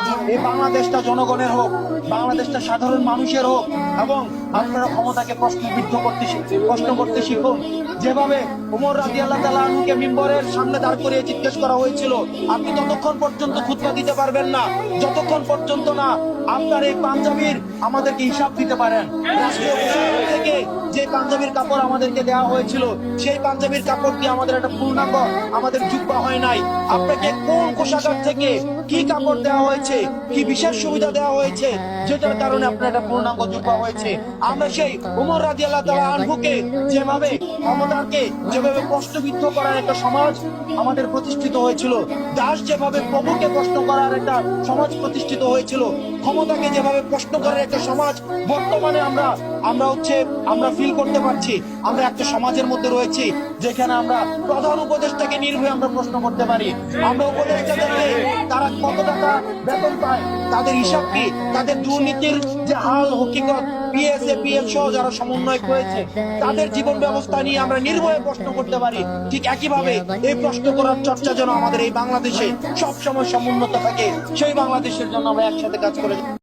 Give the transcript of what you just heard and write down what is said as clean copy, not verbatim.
চাই এই বাংলাদেশটা জনগণের হোক, বাংলাদেশটা সাধারণ মানুষের হোক, এবং আপনারা ক্ষমতাকে প্রশ্ন করতে শিখুন। যেভাবে ওমর রাদিয়াল্লাহু তাআলা আনহুকে মিম্বরের সামনে দাঁড় করিয়ে জিজ্ঞেস করা হয়েছিল, আপনি ততক্ষণ পর্যন্ত খুতবা দিতে পারবেন না যতক্ষণ পর্যন্ত না আপনার এই পাঞ্জাবির আমাদেরকে হিসাব দিতে পারেন। রাষ্ট্রীয় পোশাক থেকে যে পাঞ্জাবির কাপড় আমাদেরকে দেওয়া হয়েছিল, সেই পাঞ্জাবির কাপড় দিয়ে আমাদের একটা পূর্ণাঙ্গ আমাদের জুব্বা হয় নাই। আপনাকে কোন কোষাগার থেকে কি কাপড় দেওয়া হয়েছে, কি বিশেষ সুবিধা দেওয়া হয়েছে, যেটার কারণে আপনার একটা পূর্ণাঙ্গ জুব্বা হয়েছে। আমরা সেই ওমর রাদিয়াল্লাহু তাআলা আনহুকে যেভাবে ক্ষমতাকে যেভাবে প্রশ্নবিদ্ধ করার একটা সমাজ আমাদের প্রতিষ্ঠিত হয়েছিল, দাস যেভাবে প্রভুকে প্রশ্ন করার একটা সমাজ প্রতিষ্ঠিত হয়েছিল, ক্ষমতাকে যেভাবে প্রশ্ন করার একটা সমাজ বর্তমানে আমরা ফিল করতে পারছি। আমরা একটা সমাজের মধ্যে রয়েছি যেখানে আমরা প্রধান উপদেষ্টাকে নির্ভয়ে আমরা প্রশ্ন করতে পারি। আমরা উপদেষ্টাদেরকে তারা কত টাকা বেতন পায়, তাদের হিসাব কি, তাদের দুর্নীতির যে হাল হকিকত, পিএস সহ যারা সমন্বয় করেছে তাদের জীবন ব্যবস্থা নিয়ে আমরা নির্ভয়ে প্রশ্ন করতে পারি। ঠিক একইভাবে এই প্রশ্ন করার চর্চা যেন আমাদের এই বাংলাদেশে সবসময় সমুন্নত থাকে, সেই বাংলাদেশের জন্য আমরা একসাথে কাজ করে